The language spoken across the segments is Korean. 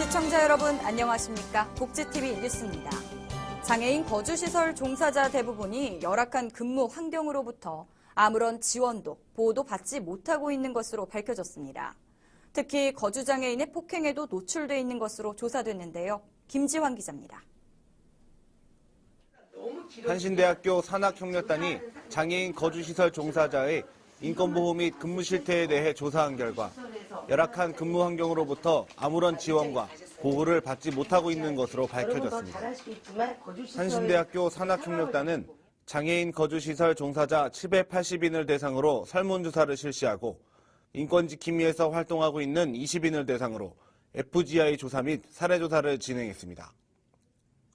시청자 여러분 안녕하십니까? 복지TV 뉴스입니다. 장애인 거주시설 종사자 대부분이 열악한 근무 환경으로부터 아무런 지원도 보호도 받지 못하고 있는 것으로 밝혀졌습니다. 특히 거주장애인의 폭행에도 노출돼 있는 것으로 조사됐는데요. 김지환 기자입니다. 한신대학교 산학협력단이 장애인 거주시설 종사자의 인권보호 및 근무 실태에 대해 조사한 결과 열악한 근무 환경으로부터 아무런 지원과 보호를 받지 못하고 있는 것으로 밝혀졌습니다. 한신대학교 산학협력단은 장애인 거주시설 종사자 780인을 대상으로 설문조사를 실시하고 인권지킴이에서 활동하고 있는 20인을 대상으로 FGI 조사 및 사례조사를 진행했습니다.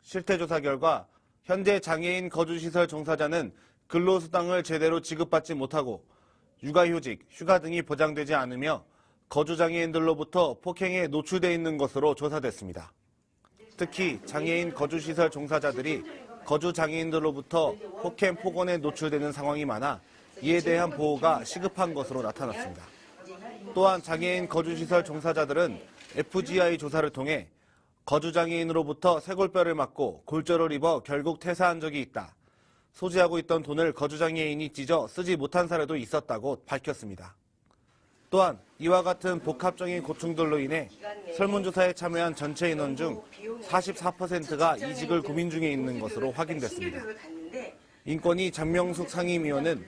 실태조사 결과 현재 장애인 거주시설 종사자는 근로수당을 제대로 지급받지 못하고 육아휴직, 휴가 등이 보장되지 않으며 거주장애인들로부터 폭행에 노출되어 있는 것으로 조사됐습니다. 특히 장애인 거주시설 종사자들이 거주장애인들로부터 폭행, 폭언에 노출되는 상황이 많아 이에 대한 보호가 시급한 것으로 나타났습니다. 또한 장애인 거주시설 종사자들은 FGI 조사를 통해 거주장애인으로부터 쇄골뼈를 맞고 골절을 입어 결국 퇴사한 적이 있다. 소지하고 있던 돈을 거주장애인이 찢어 쓰지 못한 사례도 있었다고 밝혔습니다. 또한 이와 같은 복합적인 고충들로 인해 설문조사에 참여한 전체 인원 중 44%가 이직을 고민 중에 있는 것으로 확인됐습니다. 인권위 장명숙 상임위원은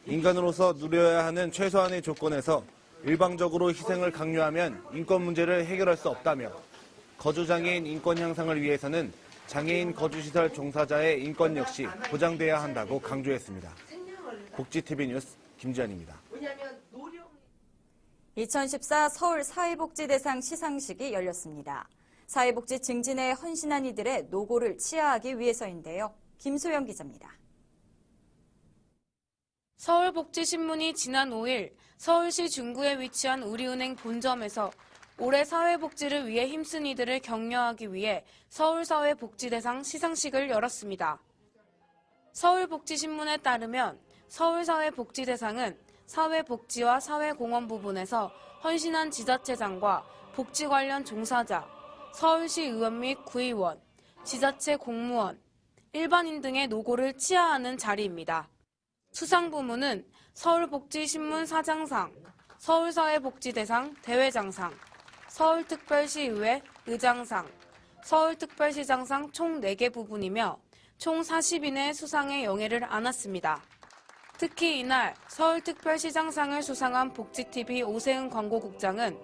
인간으로서 누려야 하는 최소한의 조건에서 일방적으로 희생을 강요하면 인권 문제를 해결할 수 없다며 거주장애인 인권 향상을 위해서는 장애인 거주시설 종사자의 인권 역시 보장돼야 한다고 강조했습니다. 복지TV 뉴스 김지환입니다. 2014 서울 사회복지대상 시상식이 열렸습니다. 사회복지 증진에 헌신한 이들의 노고를 치하하기 위해서인데요. 김소영 기자입니다. 서울복지신문이 지난 5일 서울시 중구에 위치한 우리은행 본점에서 올해 사회복지를 위해 힘쓴 이들을 격려하기 위해 서울사회복지대상 시상식을 열었습니다. 서울복지신문에 따르면 서울사회복지대상은 사회복지와 사회공헌 부분에서 헌신한 지자체장과 복지 관련 종사자, 서울시 의원 및 구의원, 지자체 공무원, 일반인 등의 노고를 치하하는 자리입니다. 수상 부문은 서울복지신문 사장상, 서울사회복지대상 대회장상, 서울특별시의회 의장상, 서울특별시장상 총 4개 부분이며 총 40인의 수상의 영예를 안았습니다. 특히 이날 서울특별시장상을 수상한 복지TV 오세은 광고국장은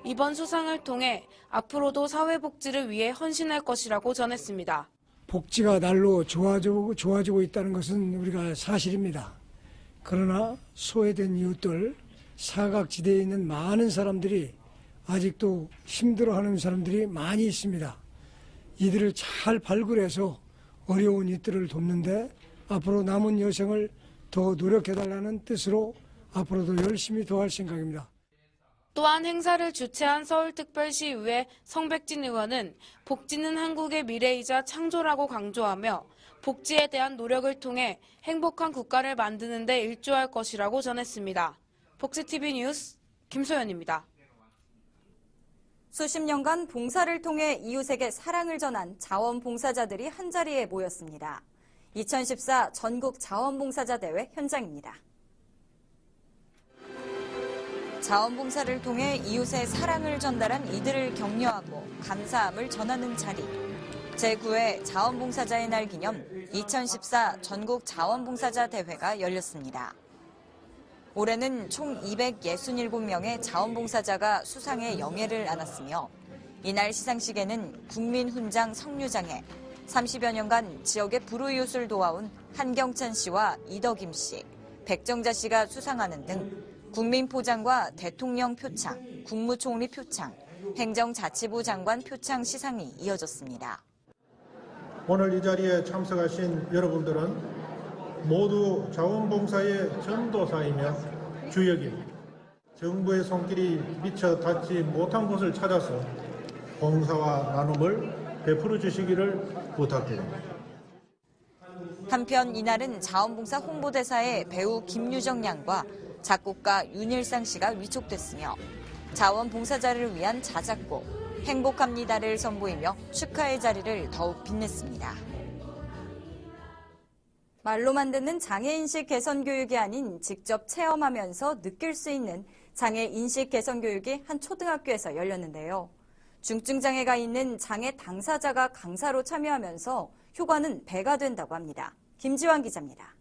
이번 수상을 통해 앞으로도 사회복지를 위해 헌신할 것이라고 전했습니다. 복지가 날로 좋아지고 있다는 것은 우리가 사실입니다. 그러나 소외된 이웃들, 사각지대에 있는 많은 사람들이 아직도 힘들어하는 사람들이 많이 있습니다. 이들을 잘 발굴해서 어려운 이들을 돕는데 앞으로 남은 여생을 더 노력해달라는 뜻으로 앞으로도 열심히 더 할 생각입니다. 또한 행사를 주최한 서울특별시의회 성백진 의원은 복지는 한국의 미래이자 창조라고 강조하며 복지에 대한 노력을 통해 행복한 국가를 만드는 데 일조할 것이라고 전했습니다. 복지TV 뉴스 김소연입니다. 수십 년간 봉사를 통해 이웃에게 사랑을 전한 자원봉사자들이 한자리에 모였습니다. 2014 전국 자원봉사자 대회 현장입니다. 자원봉사를 통해 이웃의 사랑을 전달한 이들을 격려하고 감사함을 전하는 자리. 제9회 자원봉사자의 날 기념 2014 전국 자원봉사자 대회가 열렸습니다. 올해는 총 267명의 자원봉사자가 수상의 영예를 안았으며 이날 시상식에는 국민훈장 성류장에 30여 년간 지역의 불우이웃을 도와온 한경찬 씨와 이덕임 씨, 백정자 씨가 수상하는 등 국민포장과 대통령 표창, 국무총리 표창, 행정자치부 장관 표창 시상이 이어졌습니다. 오늘 이 자리에 참석하신 여러분들은 모두 자원봉사의 전도사이며 주역입니다. 정부의 손길이 미처 닿지 못한 곳을 찾아서 봉사와 나눔을 베풀어 주시기를 부탁드립니다. 한편 이날은 자원봉사 홍보대사의 배우 김유정 양과 작곡가 윤일상 씨가 위촉됐으며 자원봉사자를 위한 자작곡, 행복합니다를 선보이며 축하의 자리를 더욱 빛냈습니다. 말로만 듣는 장애인식 개선 교육이 아닌 직접 체험하면서 느낄 수 있는 장애인식 개선 교육이 한 초등학교에서 열렸는데요. 중증장애가 있는 장애 당사자가 강사로 참여하면서 효과는 배가 된다고 합니다. 김지환 기자입니다.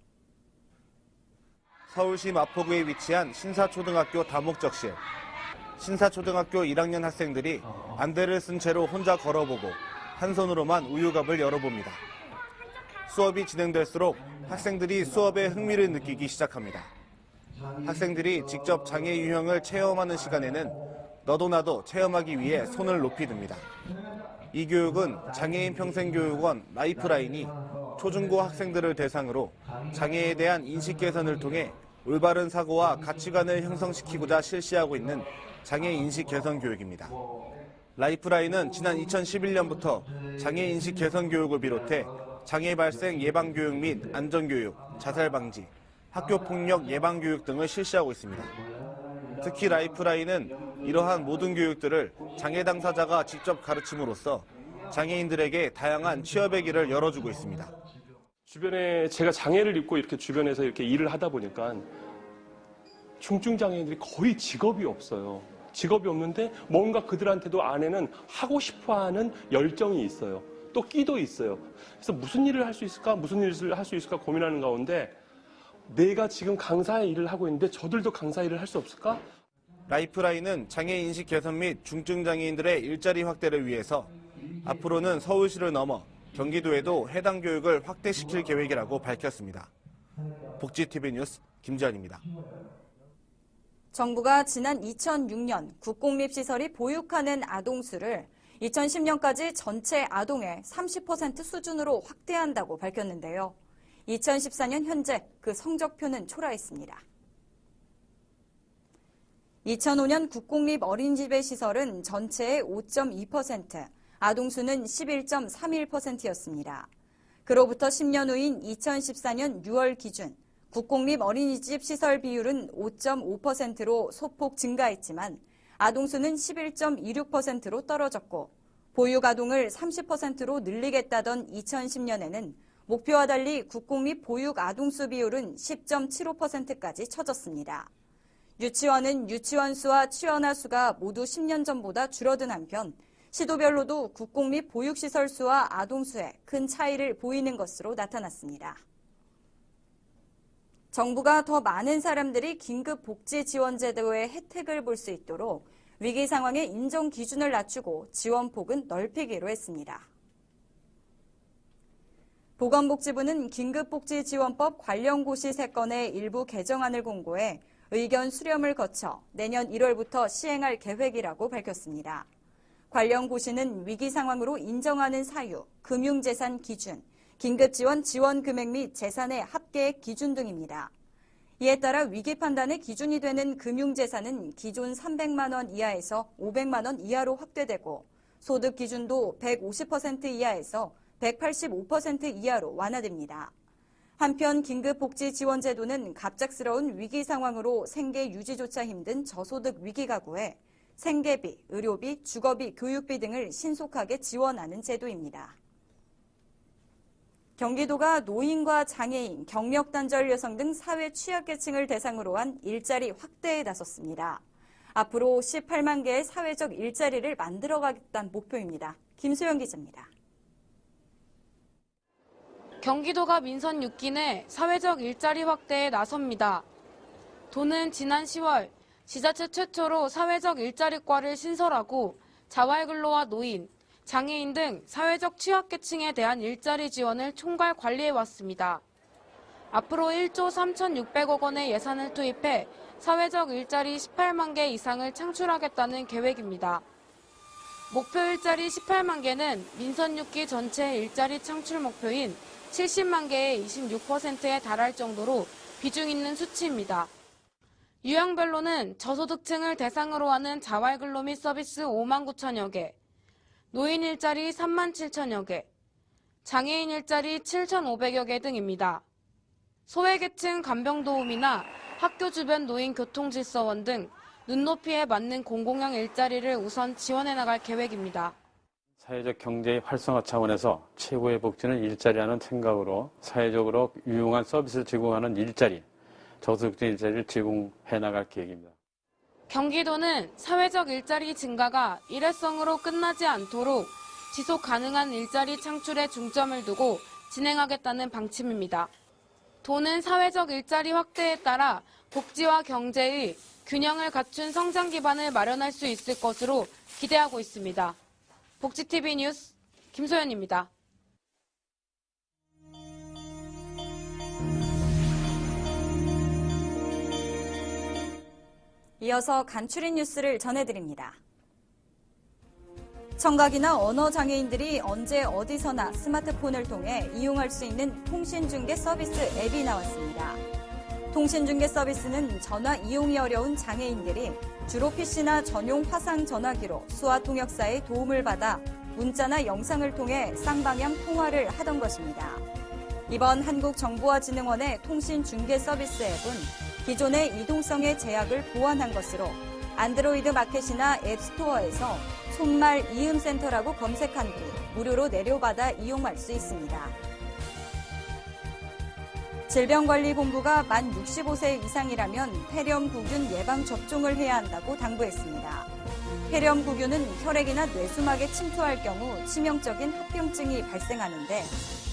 서울시 마포구에 위치한 신사초등학교 다목적실. 신사초등학교 1학년 학생들이 안대를 쓴 채로 혼자 걸어보고 한 손으로만 우유갑을 열어봅니다. 수업이 진행될수록 학생들이 수업에 흥미를 느끼기 시작합니다. 학생들이 직접 장애 유형을 체험하는 시간에는 너도 나도 체험하기 위해 손을 높이 듭니다. 이 교육은 장애인 평생교육원 라이프라인이 초중고 학생들을 대상으로 장애에 대한 인식 개선을 통해 올바른 사고와 가치관을 형성시키고자 실시하고 있는 장애인식 개선 교육입니다. 라이프라인은 지난 2011년부터 장애인식 개선 교육을 비롯해 장애 발생 예방 교육 및 안전 교육, 자살 방지, 학교 폭력 예방 교육 등을 실시하고 있습니다. 특히 라이프라인은 이러한 모든 교육들을 장애 당사자가 직접 가르침으로써 장애인들에게 다양한 취업의 길을 열어주고 있습니다. 주변에 제가 장애를 입고 이렇게 주변에서 이렇게 일을 하다 보니까 중증 장애인들이 거의 직업이 없어요. 직업이 없는데 뭔가 그들한테도 안에는 하고 싶어하는 열정이 있어요. 또 끼도 있어요. 그래서 무슨 일을 할 수 있을까? 무슨 일을 할 수 있을까 고민하는 가운데 내가 지금 강사의 일을 하고 있는데 저들도 강사 일을 할 수 없을까? 라이프라인은 장애인식 개선 및 중증 장애인들의 일자리 확대를 위해서 앞으로는 서울시를 넘어 경기도에도 해당 교육을 확대시킬 계획이라고 밝혔습니다. 복지TV 뉴스 김지환입니다. 정부가 지난 2006년 국공립시설이 보육하는 아동수를 2010년까지 전체 아동의 30% 수준으로 확대한다고 밝혔는데요. 2014년 현재 그 성적표는 초라했습니다. 2005년 국공립 어린이집의 시설은 전체의 5.2%, 아동수는 11.31%였습니다. 그로부터 10년 후인 2014년 6월 기준 국공립 어린이집 시설 비율은 5.5%로 소폭 증가했지만 아동수는 11.26%로 떨어졌고 보육 아동을 30%로 늘리겠다던 2010년에는 목표와 달리 국공립 보육 아동수 비율은 10.75%까지 처졌습니다. 유치원은 유치원 수와 취원화 수가 모두 10년 전보다 줄어든 한편 시도별로도 국공립 보육시설 수와 아동수에 큰 차이를 보이는 것으로 나타났습니다. 정부가 더 많은 사람들이 긴급복지지원제도의 혜택을 볼 수 있도록 위기 상황의 인정 기준을 낮추고 지원폭은 넓히기로 했습니다. 보건복지부는 긴급복지지원법 관련 고시 3건의 일부 개정안을 공고해 의견 수렴을 거쳐 내년 1월부터 시행할 계획이라고 밝혔습니다. 관련 고시는 위기 상황으로 인정하는 사유, 금융재산 기준, 긴급지원 지원 금액 및 재산의 합계액 기준 등입니다. 이에 따라 위기 판단의 기준이 되는 금융재산은 기존 300만 원 이하에서 500만 원 이하로 확대되고 소득 기준도 150% 이하에서 185% 이하로 완화됩니다. 한편 긴급복지지원제도는 갑작스러운 위기 상황으로 생계 유지조차 힘든 저소득 위기 가구에 생계비, 의료비, 주거비, 교육비 등을 신속하게 지원하는 제도입니다. 경기도가 노인과 장애인, 경력단절 여성 등 사회 취약계층을 대상으로 한 일자리 확대에 나섰습니다. 앞으로 18만 개의 사회적 일자리를 만들어가겠다는 목표입니다. 김소영 기자입니다. 경기도가 민선 6기 내 사회적 일자리 확대에 나섭니다. 도는 지난 10월 지자체 최초로 사회적 일자리과를 신설하고 자활근로와 노인, 장애인 등 사회적 취약계층에 대한 일자리 지원을 총괄 관리해왔습니다. 앞으로 1조 3,600억 원의 예산을 투입해 사회적 일자리 18만 개 이상을 창출하겠다는 계획입니다. 목표 일자리 18만 개는 민선 6기 전체 일자리 창출 목표인 70만 개의 26%에 달할 정도로 비중 있는 수치입니다. 유형별로는 저소득층을 대상으로 하는 자활근로 및 서비스 5만 9천여 개, 노인 일자리 3만 7천여 개, 장애인 일자리 7,500여 개 등입니다. 소외계층 간병도우미나 학교 주변 노인 교통질서원 등 눈높이에 맞는 공공형 일자리를 우선 지원해 나갈 계획입니다. 사회적 경제의 활성화 차원에서 최고의 복지는 일자리라는 생각으로 사회적으로 유용한 서비스를 제공하는 일자리, 저소득층 일자리를 제공해 나갈 계획입니다. 경기도는 사회적 일자리 증가가 일회성으로 끝나지 않도록 지속 가능한 일자리 창출에 중점을 두고 진행하겠다는 방침입니다. 도는 사회적 일자리 확대에 따라 복지와 경제의 균형을 갖춘 성장 기반을 마련할 수 있을 것으로 기대하고 있습니다. 복지TV 뉴스 김소연입니다. 이어서 간추린 뉴스를 전해드립니다. 청각이나 언어장애인들이 언제 어디서나 스마트폰을 통해 이용할 수 있는 통신중개 서비스 앱이 나왔습니다. 통신중개 서비스는 전화 이용이 어려운 장애인들이 주로 PC나 전용 화상 전화기로 수화통역사의 도움을 받아 문자나 영상을 통해 쌍방향 통화를 하던 것입니다. 이번 한국정보화진흥원의 통신중개 서비스 앱은 기존의 이동성의 제약을 보완한 것으로 안드로이드 마켓이나 앱스토어에서 손말 이음센터라고 검색한 뒤 무료로 내려받아 이용할 수 있습니다. 질병관리본부가 만 65세 이상이라면 폐렴구균 예방접종을 해야 한다고 당부했습니다. 폐렴구균은 혈액이나 뇌수막에 침투할 경우 치명적인 합병증이 발생하는데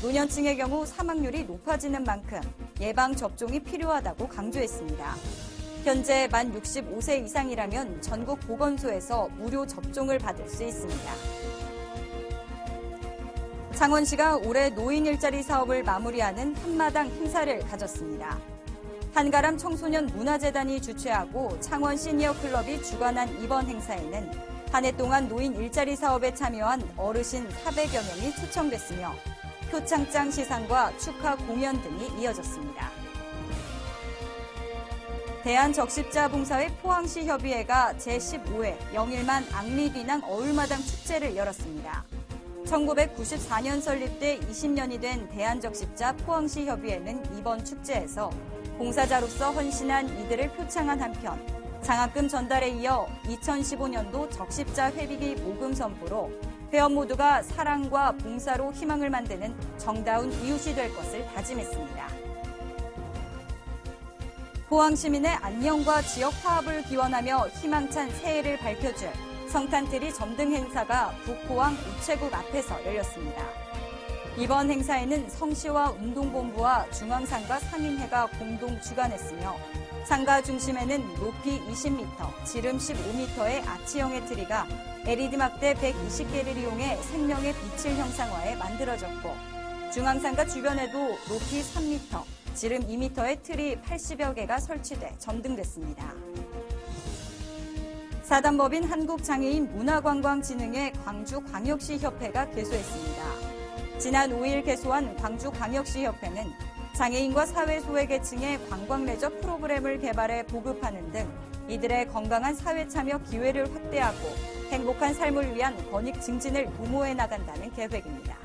노년층의 경우 사망률이 높아지는 만큼 예방접종이 필요하다고 강조했습니다. 현재 만 65세 이상이라면 전국 보건소에서 무료 접종을 받을 수 있습니다. 창원시가 올해 노인 일자리 사업을 마무리하는 한마당 행사를 가졌습니다. 한가람 청소년 문화재단이 주최하고 창원 시니어 클럽이 주관한 이번 행사에는 한 해 동안 노인 일자리 사업에 참여한 어르신 400여 명이 초청됐으며 표창장 시상과 축하 공연 등이 이어졌습니다. 대한적십자봉사회 포항시 협의회가 제15회 영일만 앙리비낭 어울마당 축제를 열었습니다. 1994년 설립돼 20년이 된 대한적십자 포항시 협의회는 이번 축제에서 봉사자로서 헌신한 이들을 표창한 한편 장학금 전달에 이어 2015년도 적십자 회비기 모금 선포로 회원 모두가 사랑과 봉사로 희망을 만드는 정다운 이웃이 될 것을 다짐했습니다. 포항 시민의 안녕과 지역 화합을 기원하며 희망찬 새해를 밝혀줄 성탄트리 점등 행사가 북포항 우체국 앞에서 열렸습니다. 이번 행사에는 성시와 운동본부와 중앙상가 상인회가 공동 주관했으며 상가 중심에는 높이 20m, 지름 15m의 아치형의 트리가 LED 막대 120개를 이용해 생명의 빛을 형상화해 만들어졌고 중앙상가 주변에도 높이 3m, 지름 2m의 틀이 80여 개가 설치돼 점등됐습니다. 사단법인 한국장애인 문화관광진흥회 광주광역시협회가 개소했습니다. 지난 5일 개소한 광주광역시협회는 장애인과 사회소외계층의 관광레저 프로그램을 개발해 보급하는 등 이들의 건강한 사회참여 기회를 확대하고 행복한 삶을 위한 권익 증진을 도모해 나간다는 계획입니다.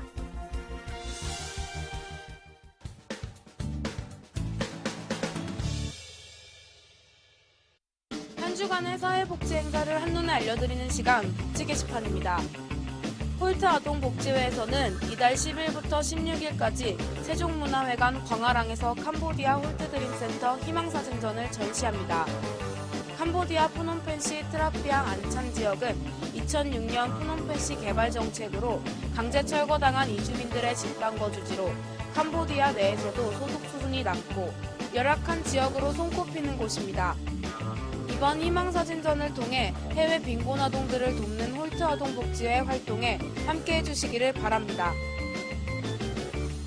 한 주간의 사회복지 행사를 한눈에 알려드리는 시간 복지 게시판입니다. 홀트 아동복지회에서는 이달 10일부터 16일까지 세종문화회관 광화랑에서 캄보디아 홀트드림센터 희망사진전을 전시합니다. 캄보디아 프놈펜시 트라피앙 안찬 지역은 2006년 프놈펜시 개발 정책으로 강제 철거당한 이주민들의 집단 거주지로 캄보디아 내에서도 소득 수준이 낮고 열악한 지역으로 손꼽히는 곳입니다. 이번 희망사진전을 통해 해외 빈곤 아동들을 돕는 홀트 아동복지회 활동에 함께해 주시기를 바랍니다.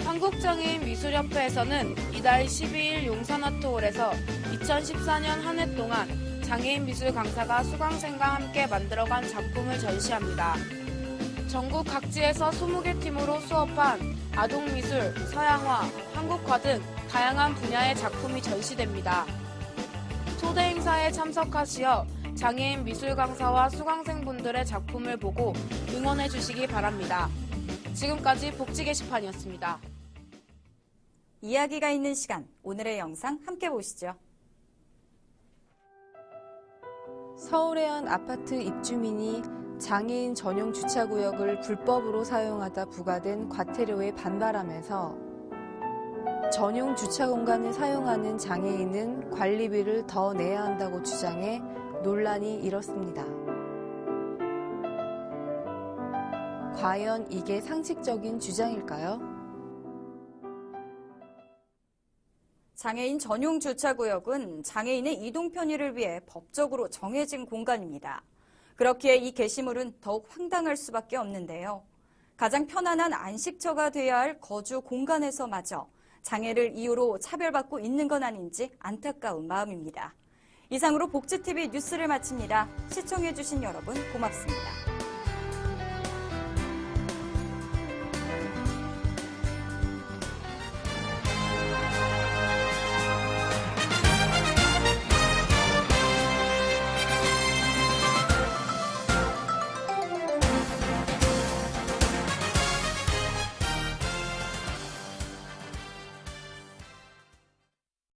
한국장애인 미술협회에서는 이달 12일 용산아트홀에서 2014년 한 해 동안 장애인 미술 강사가 수강생과 함께 만들어간 작품을 전시합니다. 전국 각지에서 20개 팀으로 수업한 아동미술, 서양화, 한국화 등 다양한 분야의 작품이 전시됩니다. 초대 행사에 참석하시어 장애인 미술 강사와 수강생분들의 작품을 보고 응원해 주시기 바랍니다. 지금까지 복지 게시판이었습니다. 이야기가 있는 시간, 오늘의 영상 함께 보시죠. 서울의 한 아파트 입주민이 장애인 전용 주차구역을 불법으로 사용하다 부과된 과태료에 반발하면서 전용 주차 공간을 사용하는 장애인은 관리비를 더 내야 한다고 주장해 논란이 일었습니다. 과연 이게 상식적인 주장일까요? 장애인 전용 주차구역은 장애인의 이동 편의를 위해 법적으로 정해진 공간입니다. 그렇기에 이 게시물은 더욱 황당할 수밖에 없는데요. 가장 편안한 안식처가 돼야 할 거주 공간에서마저 장애를 이유로 차별받고 있는 건 아닌지 안타까운 마음입니다. 이상으로 복지TV 뉴스를 마칩니다. 시청해주신 여러분 고맙습니다.